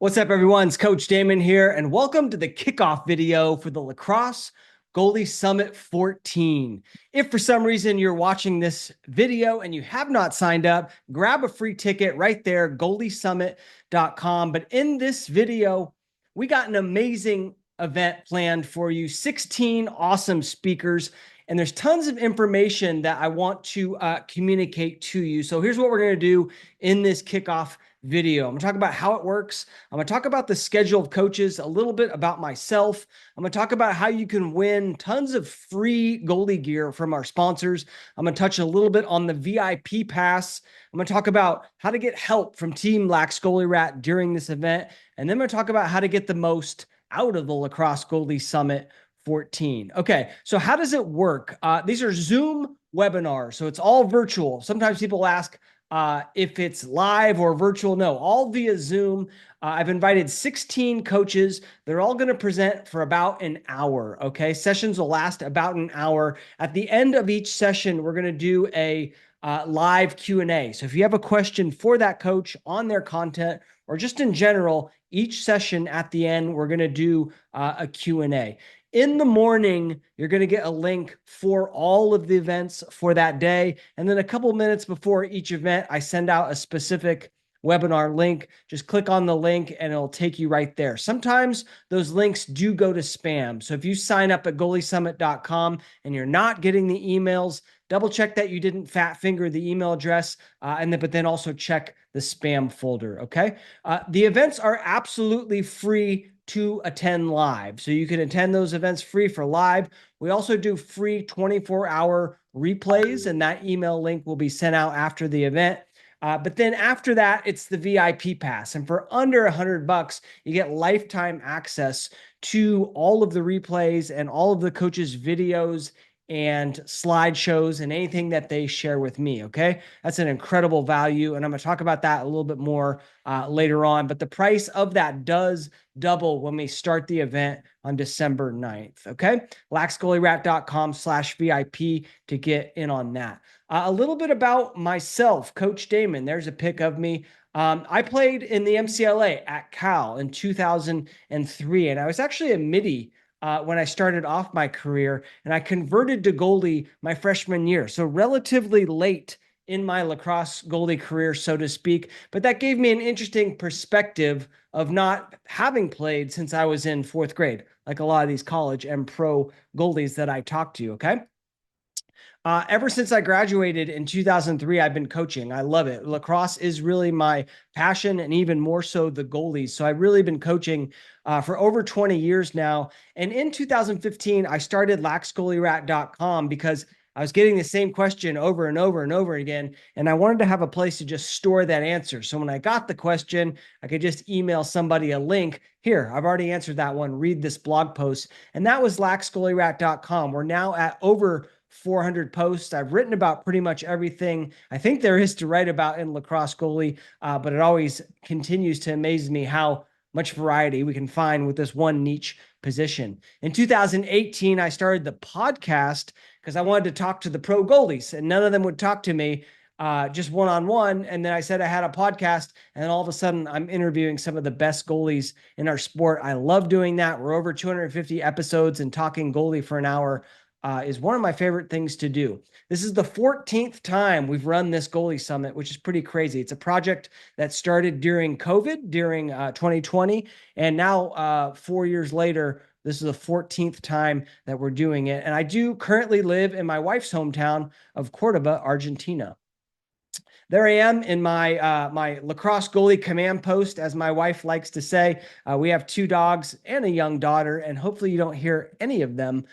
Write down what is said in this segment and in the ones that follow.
What's up, everyone? It's Coach Damon here, and welcome to the kickoff video for the Lacrosse Goalie Summit 14. If for some reason you're watching this video and you have not signed up, grab a free ticket right there, goaliesummit.com. But in this video, we got an amazing event planned for you, 16 awesome speakers, and there's tons of information that I want to communicate to you. So here's what we're going to do in this kickoff video. I'm going to talk about how it works. I'm going to talk about the schedule of coaches, a little bit about myself. I'm going to talk about how you can win tons of free goalie gear from our sponsors. I'm going to touch a little bit on the VIP pass. I'm going to talk about how to get help from Team Lax Goalie Rat during this event. And then I'm going to talk about how to get the most out of the Lacrosse Goalie Summit 14. Okay, so how does it work? These are Zoom webinars, so it's all virtual. Sometimes people ask, if it's live or virtual. No, all via Zoom. I've invited 16 coaches. They're all going to present for about an hour. Okay. Sessions will last about an hour. At the end of each session, we're going to do a live Q&A. So if you have a question for that coach on their content or just in general, each session at the end, we're going to do a Q&A. In the morning, you're going to get a link for all of the events for that day. And then a couple minutes before each event, I send out a specific webinar link. Just click on the link and it'll take you right there. Sometimes those links do go to spam. So if you sign up at goaliesummit.com and you're not getting the emails, double check that you didn't fat finger the email address, but then also check the spam folder. Okay. The events are absolutely free to attend live. So you can attend those events free for live. We also do free 24-hour replays, and that email link will be sent out after the event. But then after that, it's the VIP pass. And for under $100, you get lifetime access to all of the replays and all of the coaches' videos and slideshows and anything that they share with me. Okay. That's an incredible value. And I'm going to talk about that a little bit more later on, but the price of that does double when we start the event on December 9th. Okay. laxgoalierat.com/VIP to get in on that. A little bit about myself, Coach Damon. There's a pic of me. I played in the MCLA at Cal in 2003, and I was actually a midi when I started off my career, and I converted to goalie my freshman year. So relatively late in my lacrosse goalie career, so to speak. But that gave me an interesting perspective of not having played since I was in fourth grade, like a lot of these college and pro goalies that I talked to. Okay. Ever since I graduated in 2003, I've been coaching. I love it. Lacrosse is really my passion, and even more so the goalies. So I've really been coaching for over 20 years now. And in 2015, I started laxgoalierat.com because I was getting the same question over and over and over again, and I wanted to have a place to just store that answer. So when I got the question, I could just email somebody a link. Here, I've already answered that one. Read this blog post. And that was laxgoalierat.com. We're now at over 400 posts. I've written about pretty much everything I think there is to write about in lacrosse goalie, but it always continues to amaze me how much variety we can find with this one niche position. In 2018, I started the podcast because I wanted to talk to the pro goalies, and none of them would talk to me just one-on-one. And then I said I had a podcast, and all of a sudden I'm interviewing some of the best goalies in our sport. I love doing that. We're over 250 episodes, and talking goalie for an hour is one of my favorite things to do. This is the 14th time we've run this goalie summit, which is pretty crazy. It's a project that started during COVID, during 2020. And now 4 years later, this is the 14th time that we're doing it. And I do currently live in my wife's hometown of Cordoba, Argentina. There I am in my my lacrosse goalie command post, as my wife likes to say. We have 2 dogs and a young daughter, and hopefully you don't hear any of them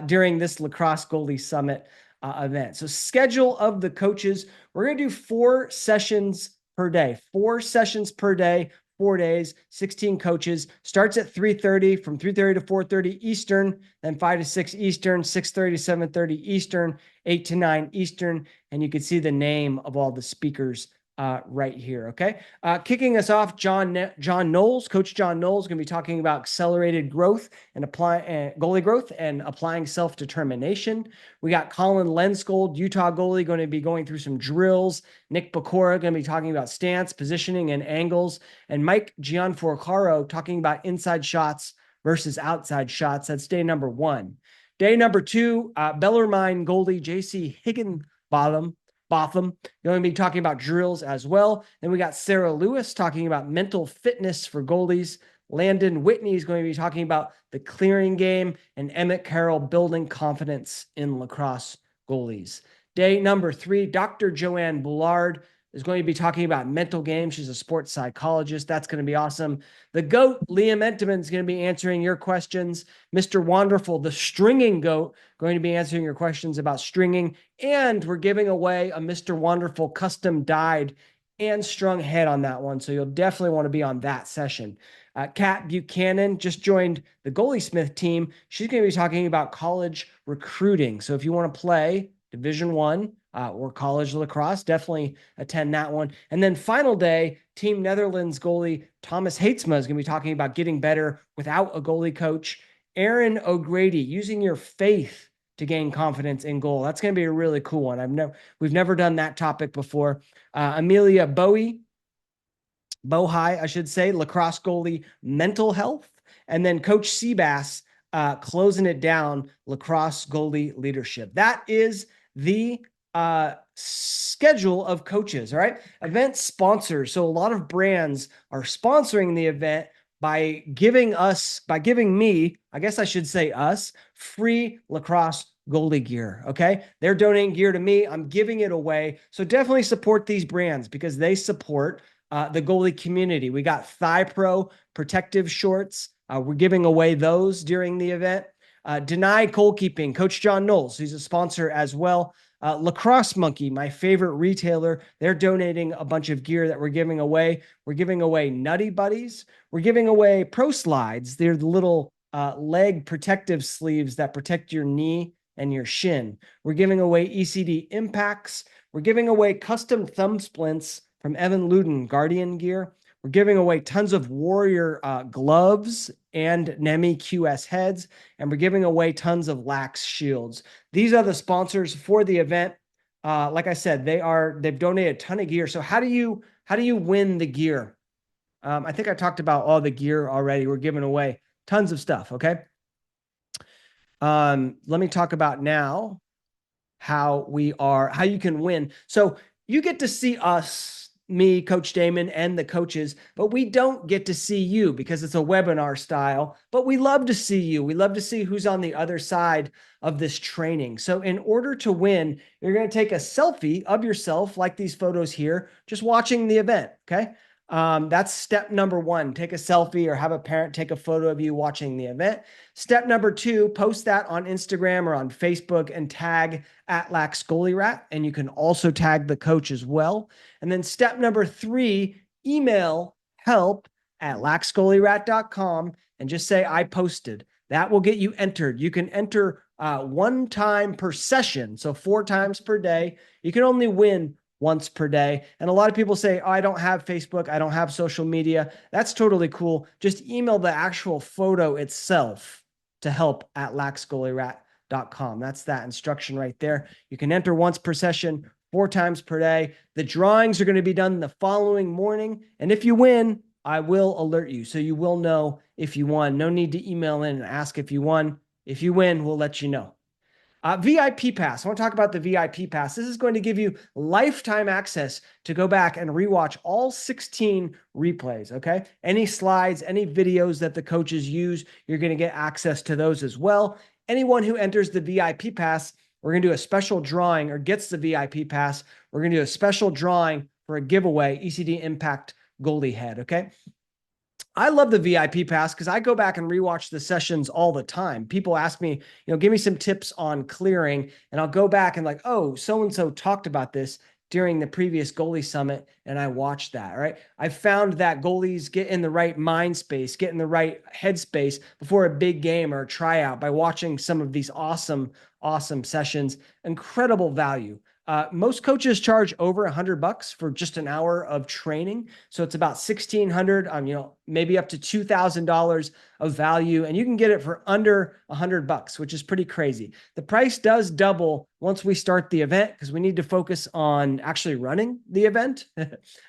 during this Lacrosse Goalie Summit event. So schedule of the coaches, we're going to do 4 sessions per day, 4 sessions per day, 4 days, 16 coaches. Starts at 3:30, from 3:30 to 4:30 Eastern, then 5 to 6 Eastern, 6:30 to 7:30 Eastern, 8 to 9 Eastern. And you can see the name of all the speakers right here. Okay. Kicking us off, John Knowles, Coach John Knowles, going to be talking about accelerated growth and goalie growth and applying self-determination. We got Colin Lenskold, Utah goalie, going to be going through some drills. Nick Bacora going to be talking about stance, positioning, and angles. And Mike Gianforcaro talking about inside shots versus outside shots. That's day number 1. Day number 2, Bellarmine goalie JC Higginbotham going to be talking about drills as well. Then we got Sarah Lewis talking about mental fitness for goalies. Landon Whitney is going to be talking about the clearing game, and Emmett Carroll building confidence in lacrosse goalies. Day number 3, Dr. Joanne Bullard is going to be talking about mental games. She's a sports psychologist. That's going to be awesome. The GOAT, Liam Entenmann, is going to be answering your questions. Mr. Wonderful, the stringing GOAT, going to be answering your questions about stringing. And we're giving away a Mr. Wonderful custom dyed and strung head on that one. So you'll definitely want to be on that session. Kat Buchanan just joined the Goalie Smith team. She's going to be talking about college recruiting. So if you want to play Division I or college lacrosse, definitely attend that one. And then final day, Team Netherlands goalie Thomas Heitzma is going to be talking about getting better without a goalie coach. Aaron O'Grady, using your faith to gain confidence in goal. That's going to be a really cool one. We've never done that topic before. Amelia Bowie, I should say, lacrosse goalie mental health. And then Coach Seabass closing it down, lacrosse goalie leadership. That is the schedule of coaches. All right. Event sponsors. So a lot of brands are sponsoring the event by giving me, I guess I should say us, free lacrosse goalie gear. Okay. They're donating gear to me. I'm giving it away. So definitely support these brands because they support the goalie community. We got Thigh Pro protective shorts. We're giving away those during the event. Deny Goalkeeping, Coach John Knowles, who's a sponsor as well. Lacrosse Monkey, my favorite retailer, they're donating a bunch of gear that we're giving away. We're giving away Nutty Buddies. We're giving away Pro Slides. They're the little leg protective sleeves that protect your knee and your shin. We're giving away ECD Impacts. We're giving away custom thumb splints from Evan Luden Guardian Gear. We're giving away tons of Warrior gloves and Nemi QS heads, and we're giving away tons of Lax shields. These are the sponsors for the event. Like I said, they've donated a ton of gear. So how do you win the gear? I think I talked about all the gear already. We're giving away tons of stuff. Okay. Let me talk about now how you can win. So you get to see us, me, Coach Damon, and the coaches, but we don't get to see you because it's a webinar style, but we love to see you. We love to see who's on the other side of this training. So in order to win, you're going to take a selfie of yourself like these photos here, just watching the event. Okay. That's step number 1. Take a selfie or have a parent take a photo of you watching the event. Step number 2, post that on Instagram or on Facebook and tag at Lax Goalie Rat. And you can also tag the coach as well. And then step number 3, email help@laxgoalierat.com and just say, I posted. That will get you entered. You can enter 1 time per session. So 4 times per day. You can only win once per day. And a lot of people say, oh, I don't have Facebook. I don't have social media. That's totally cool. Just email the actual photo itself to help@laxgoalierat.com. That's that instruction right there. You can enter once per session, 4 times per day. The drawings are going to be done the following morning. And if you win, I will alert you. So you will know if you won. No need to email in and ask if you won. If you win, we'll let you know. VIP Pass. I want to talk about the VIP Pass. This is going to give you lifetime access to go back and rewatch all 16 replays, okay? Any slides, any videos that the coaches use, you're going to get access to those as well. Anyone who enters the VIP Pass, we're going to do a special drawing, or gets the VIP Pass, we're going to do a special drawing for a giveaway, ECD Impact Goalie Head, okay? I love the VIP Pass because I go back and rewatch the sessions all the time. People ask me, give me some tips on clearing, and I'll go back and like, oh, so-and-so talked about this during the previous goalie summit, and I watched that, right? I found that goalies get in the right mind space, get in the right headspace before a big game or a tryout by watching some of these awesome sessions. Incredible value. Most coaches charge over $100 for just an hour of training. So it's about $1,600, maybe up to $2,000 of value. And you can get it for under $100, which is pretty crazy. The price does double once we start the event because we need to focus on actually running the event,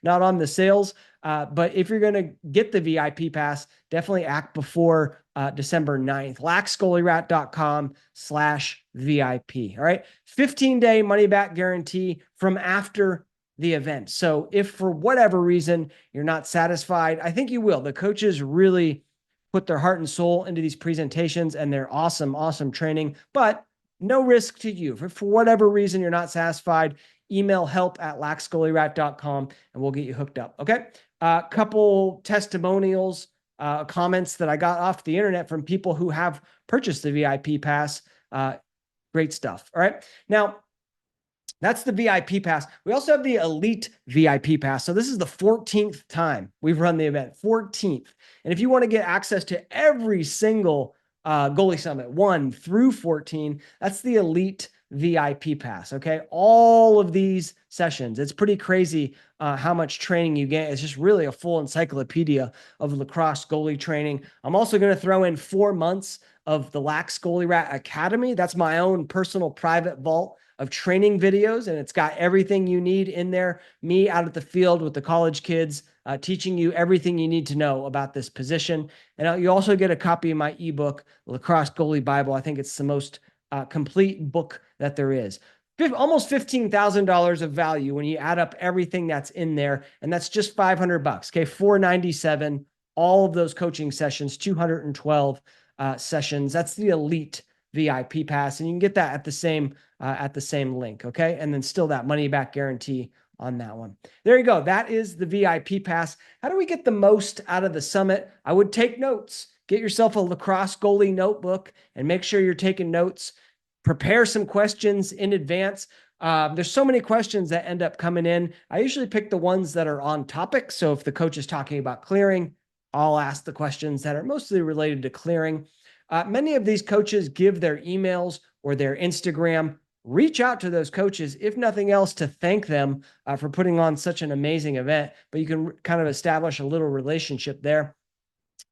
not on the sales. But if you're going to get the VIP pass, definitely act before December 9th. laxgoalierat.com/VIP. All right. 15-day money back guarantee from after the event. So if for whatever reason you're not satisfied, I think you will. The coaches really put their heart and soul into these presentations and they're awesome, awesome training, but no risk to you. For whatever reason you're not satisfied, email help@laxgoalierat.com and we'll get you hooked up. Okay. A couple testimonials, comments that I got off the internet from people who have purchased the VIP pass. Great stuff. All right. Now, that's the VIP pass. We also have the Elite VIP pass. So this is the 14th time we've run the event, 14th. And if you want to get access to every single Goalie Summit 1 through 14, that's the Elite VIP pass. Okay. All of these sessions. It's pretty crazy how much training you get. It's just really a full encyclopedia of lacrosse goalie training. I'm also going to throw in 4 months of the Lax Goalie Rat Academy. That's my own personal private vault of training videos, and it's got everything you need in there. Me out at the field with the college kids, teaching you everything you need to know about this position. And you also get a copy of my ebook, Lacrosse Goalie Bible. I think it's the most complete book that there is. Almost $15,000 of value when you add up everything that's in there. And that's just $500. Okay. $497, all of those coaching sessions, 212 sessions. That's the Elite VIP pass. And you can get that at the same link. Okay. And then still that money back guarantee on that one. There you go. That is the VIP pass. How do we get the most out of the summit? I would take notes. Get yourself a lacrosse goalie notebook and make sure you're taking notes. Prepare some questions in advance. There's so many questions that end up coming in. I usually pick the ones that are on topic. So if the coach is talking about clearing, I'll ask the questions that are mostly related to clearing. Many of these coaches give their emails or their Instagram. Reach out to those coaches, if nothing else, to thank them for putting on such an amazing event. But you can kind of establish a little relationship there.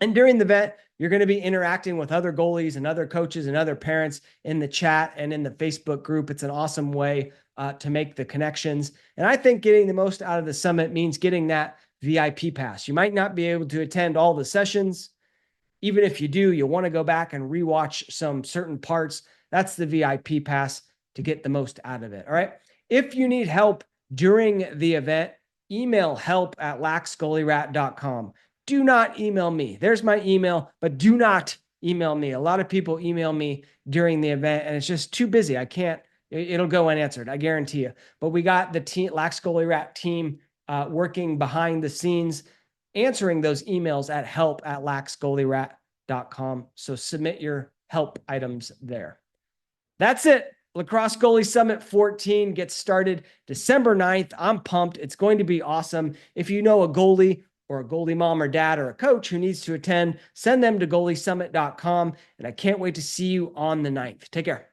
And during the event, you're going to be interacting with other goalies and other coaches and other parents in the chat and in the Facebook group. It's an awesome way to make the connections. And I think getting the most out of the summit means getting that VIP pass. You might not be able to attend all the sessions. Even if you do, you'll want to go back and rewatch some certain parts. That's the VIP pass to get the most out of it. All right. If you need help during the event, email help@laxgoalierat.com. Do not email me. There's my email, but do not email me. A lot of people email me during the event and it's just too busy. I can't, it'll go unanswered. I guarantee you. But we got the team, Lax Goalie Rat team working behind the scenes, answering those emails at help@laxgoalierat.com. So submit your help items there. That's it. Lacrosse Goalie Summit 14 gets started December 9th. I'm pumped. It's going to be awesome. If you know a goalie or a goalie mom or dad or a coach who needs to attend, send them to goaliesummit.com. And I can't wait to see you on the 9th. Take care.